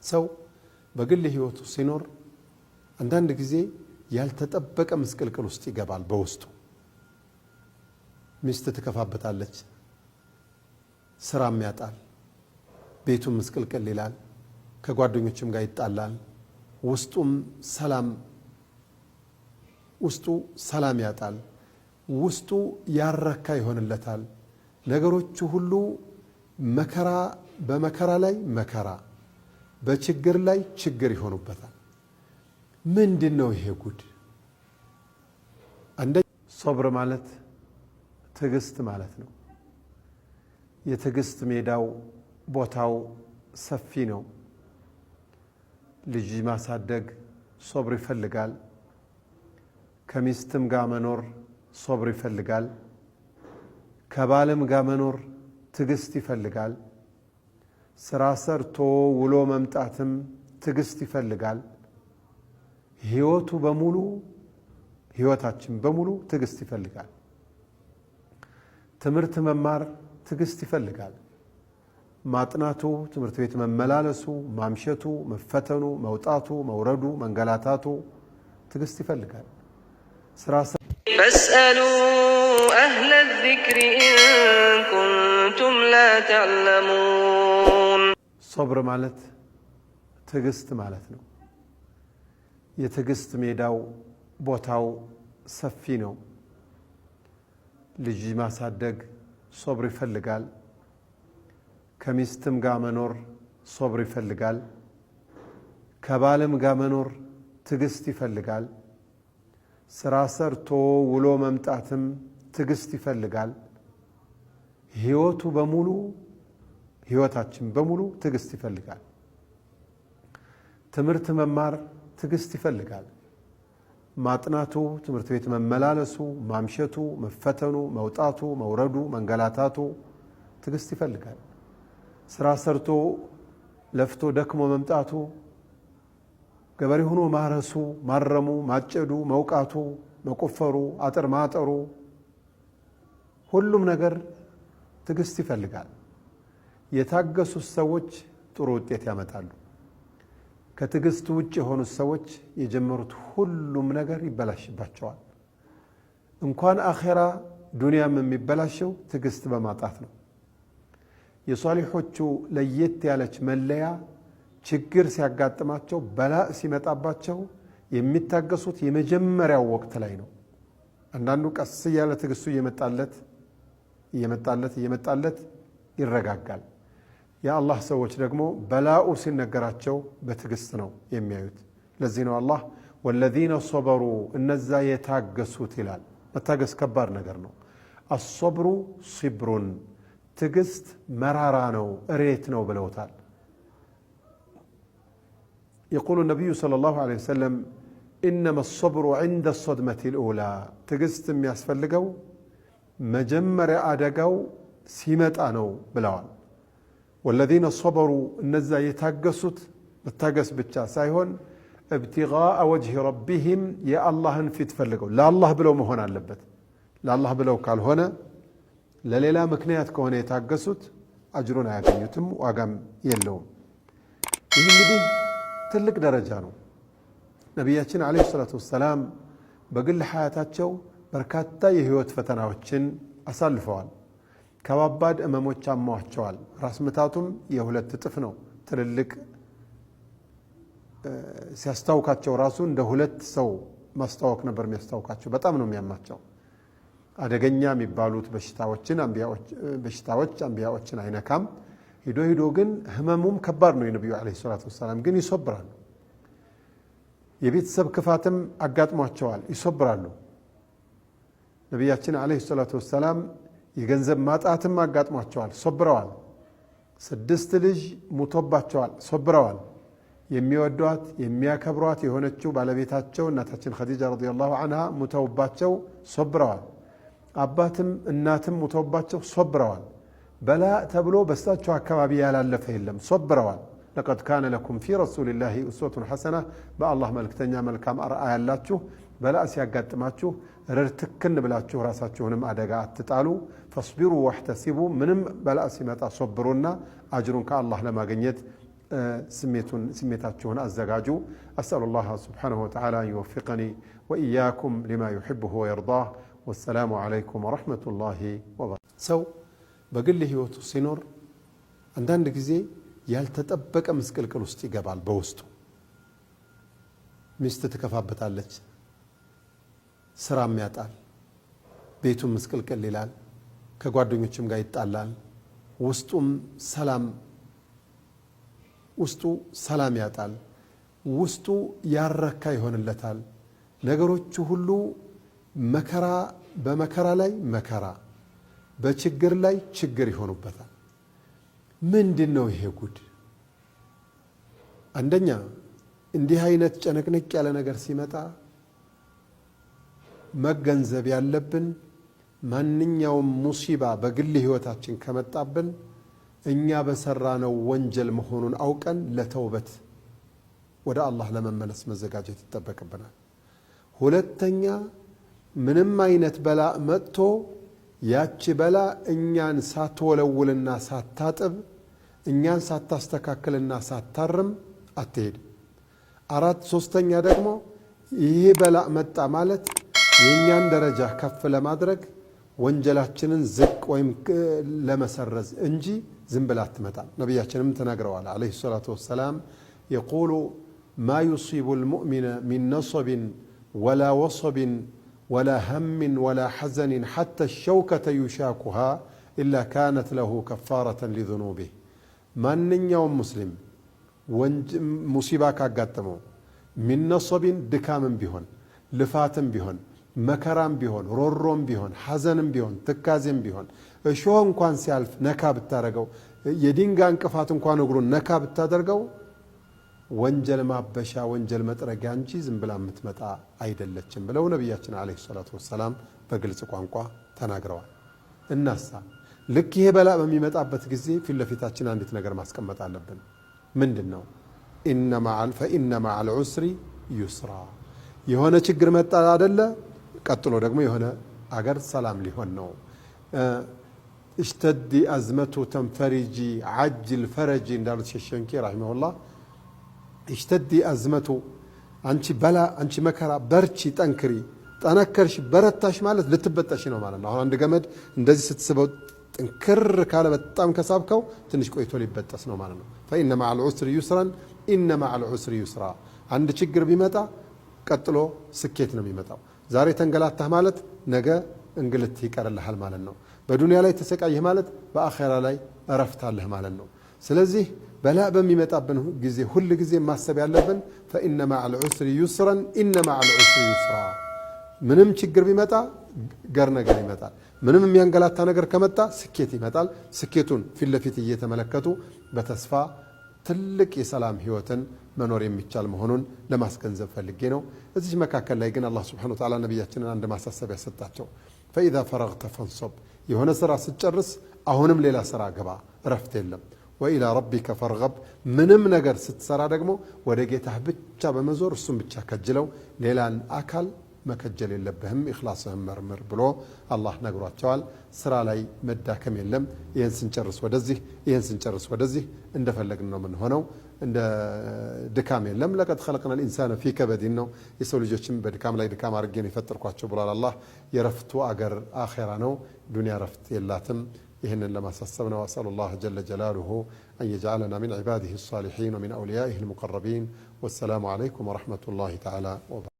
ሰው በግል ህይወቱ ሲኖር አንዳንድ ጊዜ ያልተጠበቀ ምስቅልቅል ውስጥ ይገባል። በውስጡ ሚስት ትከፋበታለች፣ ስራም ያጣል፣ ቤቱም ምስቅልቅል ይላል፣ ከጓደኞችም ጋር ይጣላል፣ ውስጡ ሰላም ያጣል፣ ውስጡ ያረካ ይሆንለታል። ነገሮቹ ሁሉ መከራ በመከራ ላይ መከራ፣ በችግር ላይ ችግር ይሆኑበታል። ምንድነው ይሄ ጉድ? አንደ ሶብር ማለት ትዕግስት ማለት ነው። የትዕግስት ሜዳው ቦታው ሰፊ ነው። ልጅ ማሳደግ ሶብር ይፈልጋል። ከሚስትም ጋር መኖር ሶብር ይፈልጋል። ከባልም ጋር መኖር ትዕግስት ይፈልጋል። ስራ ሰርቶ ውሎ መምጣትም ትዕግስት ይፈልጋል። ህይወታችን በሙሉ ትዕግስት ይፈልጋል። ትምህርት መማር ትዕግስት ይፈልጋል። ማጥናቱ፣ ትምህርት ቤት መመላለሱ፣ ማምሸቱ፣ መፈተኑ፣ መውጣቱ፣ መውረዱ፣ መንገላታቱ ትዕግስት ይፈልጋል። فاسألوا أهل الذكر إن كنتم لا تعلمون صبر ማለት ትዕግስት ማለት ነው። የትዕግስት ሜዳው ቦታው ሰፊ ነው። ልጅ ማሳደግ ሶብር ይፈልጋል። ከሚስትም ጋር መኖር ሶብር ይፈልጋል። ከባልም ጋር መኖር ትዕግስት ይፈልጋል። ስራ ሰርቶ ውሎ መምጣትም ትዕግስት ይፈልጋል። ህይወታችን በሙሉ ትዕግስት ይፈልጋል። ትምህርት መማር ትዕግስት ይፈልጋል። ማጥናቱ፣ ትምህርት ቤት መመላለሱ፣ ማምሸቱ፣ መፈተኑ፣ መውጣቱ፣ መውረዱ፣ መንገላታቱ ትዕግስት ይፈልጋል። ስራ ሰርቶ ለፍቶ ደክሞ መምጣቱ፣ ገበሬ ሆኖ ማረሱ፣ ማረሙ፣ ማጨዱ፣ መውቃቱ፣ መቆፈሩ፣ አጥር ማጠሩ ሁሉም ነገር ትዕግስት ይፈልጋል። የታገሱ ሰዎች ጥሩ ውጤት ያመጣሉ። ከትዕግስት ውጭ የሆኑት ሰዎች የጀመሩት ሁሉም ነገር ይበላሽባቸዋል። እንኳን አኺራ ዱንያም የሚበላሸው ትዕግስት በማጣት ነው። የሷሊሖቹ ለየት ያለች መለያ ችግር ሲያጋጥማቸው በላእ ሲመጣባቸው የሚታገሱት የመጀመሪያው ወቅት ላይ ነው። አንዳንዱ ቀስ ያለ ትዕግስቱ እየመጣለት ይረጋጋል። የአላህ ሰዎች ደግሞ በላኡ ሲነገራቸው በትዕግስት ነው የሚያዩት። ለዚህ ነው አላህ ወለዚነ ሶበሩ እነዛ የታገሱት ይላል። መታገስ ከባድ ነገር ነው። አሶብሩ ሲብሩን ትዕግስት መራራ ነው፣ እሬት ነው ብለውታል። يقول النبي صلى الله عليه وسلم إنما الصبر عند الصدمة الأولى ትዕግስት የሚያስፈልገው መጀመሪያ አደጋው ሲመጣ ነው ብለዋል። والذين صبروا እነዛ የታገሱት መታገስ ብቻ ሳይሆን ابتغاء وجه ربهم የአላህን ፊት ፈልገው ለአላህ ብለው መሆን አለበት። ለአላህ ብለው ካልሆነ ለሌላ ምክንያት ከሆነ የታገሱት አጅሩን አያገኙትም፣ ዋጋም የለውም። ይህ እንግዲህ ትልቅ ደረጃ ነው። ነቢያችን ዓለይሂ ሰላቱ ወሰላም በግል ሐያታቸው በርካታ የህይወት ፈተናዎችን አሳልፈዋል። ከባባድ እመሞች አሟቸዋል። ራስ ምታቱም የሁለት እጥፍ ነው። ትልልቅ ሲያስታውካቸው ራሱ እንደ ሁለት ሰው ማስታወክ ነበር የሚያስታውካቸው። በጣም ነው የሚያማቸው። አደገኛ የሚባሉት በሽታዎች አንቢያዎችን አይነካም። ሂዶ ግን ህመሙም ከባድ ነው። የነቢዩ ዓለይሂ ሰላቱ ወሰላም ግን ይሶብራሉ። የቤተሰብ ክፋትም አጋጥሟቸዋል፣ ይሶብራሉ። ነቢያችን ዓለይሂ ሰላቱ ወሰላም የገንዘብ ማጣትም አጋጥሟቸዋል፣ ሶብረዋል። 6 ልጅ ሙቶባቸዋል፣ ሶብረዋል። የሚወዷት የሚያከብሯት የሆነችው ባለቤታቸው እናታችን ኸዲጃ ረዲየላሁ ዐንሃ ሙተውባቸው ሶብረዋል። አባትም እናትም ሙተውባቸው ሶብረዋል። በላ ተብሎ በሳቸው አካባቢ ያላለፈ የለም፣ ሶብረዋል። ለቀድ ካነ ለኩም ፊ ረሱሊላሂ ኡስወቱን ሐሰና በአላህ መልክተኛ መልካም አርአያ ያላችሁ። በላ ሲያጋጥማችሁ ርትክን ብላችሁ ራሳችሁንም አደጋ አትጣሉ። ፈስቢሩ ወህተሲቡ ምንም በላ ሲመጣ ሶብሩና አጅሩን ከአላህ ለማግኘት ስሜታችሁን አዘጋጁ። አስአሉላህ ሱብሓነሁ ወተዓላ አን ዩወፊቀኒ ወኢያኩም ሊማ ዩሒቡሁ ወየርዳህ። ወሰላሙ ዓለይኩም ወረሕመቱላሂ ወበረካቱህ። ሰው በግል ህይወቱ ሲኖር አንዳንድ ጊዜ ያልተጠበቀ ምስቅልቅል ውስጥ ይገባል። በውስጡ ሚስት ትከፋበታለች፣ ስራም ያጣል፣ ቤቱም ምስቅልቅል ይላል፣ ከጓደኞችም ጋር ይጣላል፣ ውስጡ ሰላም ያጣል፣ ውስጡ ያረካ ይሆንለታል። ነገሮቹ ሁሉ መከራ በመከራ ላይ መከራ፣ በችግር ላይ ችግር ይሆኑበታል። ምንድን ነው ይሄ ጉድ? አንደኛ እንዲህ አይነት ጨነቅንቅ ያለ ነገር ሲመጣ መገንዘብ ያለብን ማንኛውም ሙሲባ በግል ህይወታችን ከመጣብን እኛ በሰራነው ወንጀል መሆኑን አውቀን ለተውበት ወደ አላህ ለመመለስ መዘጋጀት ይጠበቅብናል። ሁለተኛ ምንም አይነት በላ መጥቶ ያቺ በላ እኛን ሳትወለውልና ሳታጥብ እኛን ሳታስተካክልና ሳታርም አትሄድም። ሶስተኛ ደግሞ ይሄ በላ መጣ ማለት የእኛን ደረጃ ከፍ ለማድረግ ወንጀላችንን ዝቅ ወይም ለመሰረዝ እንጂ ዝም ብላ አትመጣም። ነቢያችንም ተናግረዋል ዓለይሂ ሰላቱ ወሰላም የቁሉ ማ ዩሲቡ ልሙእሚነ ሚን ነصብን ወላ ወصብን ወላ ሀምን ወላ ሐዘንን ሐታ ሸውከተ ዩሻኩሃ ኢላ ካነት ለሁ ከፋረተን ሊذኑቢህ። ማንኛውም ሙስሊም ሙሲባ ካጋጠመው ሚን ነصብን ድካምም ቢሆን ልፋትም ቢሆን መከራም ቢሆን ሮሮም ቢሆን ሐዘንም ቢሆን ትካዜም ቢሆን እሾህ እንኳን ሲያልፍ ነካ ብታደርገው የድንጋይ እንቅፋት እንኳን እግሩን ነካ ብታደርገው ወንጀል ማበሻ ወንጀል መጥረጊያ እንጂ ዝም ብላ የምትመጣ አይደለችም ብለው ነቢያችን ዓለይሂ ሰላቱ ወሰላም በግልጽ ቋንቋ ተናግረዋል። እናሳ ልክ ይሄ በላ በሚመጣበት ጊዜ ፊት ለፊታችን አንዲት ነገር ማስቀመጥ አለብን። ምንድን ነው? ፈኢነ መዐል ዑስሪ ዩስራ። የሆነ ችግር መጣ አይደለ? ቀጥሎ ደግሞ የሆነ አገር ሰላም ሊሆን ነው። እሽተዲ አዝመቱ ተንፈሪጂ ዓጅል ፈረጂ እንዳሉት ሸሸንኪ ረሒመሁላህ። እሽተዲ አዝመቱ፣ አንቺ በላ፣ አንቺ መከራ በርቺ፣ ጠንክሪ፣ ጠነከርሽ፣ በረታሽ ማለት ልትበጠሽ ነው ማለት ነው። አሁን አንድ ገመድ እንደዚህ ስትስበው ጥንክር ካለ በጣም ከሳብከው ትንሽ ቆይቶ ሊበጠስ ነው ማለት ነው። ፈኢነ መዐል ዑስሪ ዩስራን ኢነ መዐል ዑስሪ ዩስራ። አንድ ችግር ቢመጣ ቀጥሎ ስኬት ነው የሚመጣው። ዛሬ ተንገላታህ ማለት ነገ እንግልት ይቀርልሃል ማለት ነው። በዱንያ ላይ ተሰቃይህ ማለት በአኼራ ላይ እረፍታለህ ማለት ነው። ስለዚህ በላ በሚመጣብን ጊዜ ሁል ጊዜ ማሰብ ያለብን ፈኢነ መዐል ዑስሪ ዩስራን ኢነ መዐል ዑስሪ ዩስራ። ምንም ችግር ቢመጣ ገር ነገር ይመጣል። ምንም የሚያንገላታ ነገር ከመጣ ስኬት ይመጣል። ስኬቱን ፊት ለፊት እየተመለከቱ በተስፋ ትልቅ የሰላም ህይወትን መኖር የሚቻል መሆኑን ለማስገንዘብ ፈልጌ ነው። እዚህ መካከል ላይ ግን አላህ ሱብሓነሁ ወተዓላ ነቢያችንን አንድ ማሳሰቢያ ሰጣቸው። ፈኢዛ ፈረግተ ፈንሶብ፣ የሆነ ስራ ስትጨርስ አሁንም ሌላ ስራ ገባ፣ እረፍት የለም። ወኢላ ረቢከ ፈርገብ፣ ምንም ነገር ስትሰራ ደግሞ ወደ ጌታህ ብቻ በመዞር እሱም ብቻ ከጅለው ሌላን አካል መከጀል የለብህም፣ ኢኽላስህም መርምር ብሎ አላህ ነግሯቸዋል። ስራ ላይ መዳከም የለም። ይህን ስንጨርስ ወደዚህ፣ ይህን ስንጨርስ ወደዚህ እንደፈለግን ነው የምንሆነው። እንደ ድካም የለም። ለቀድ ኸለቅና ልኢንሳነ ፊ ከበዲን ነው። የሰው ልጆችም በድካም ላይ ድካም አድርጌ ነው የፈጠርኳቸው ብሏል አላህ። የረፍቱ አገር አኼራ ነው፣ ዱንያ ረፍት የላትም። ይህንን ለማሳሰብ ነው። አስአሉላህ ጀለ ጀላሉሁ አን የጅዐለና ሚን ዒባዲሂ ሳሊሒን ወሚን አውሊያኢሂ ልሙቀረቢን። ወሰላሙ ዓለይኩም ወረሕመቱላሂ ተዓላ ወበረካቱህ።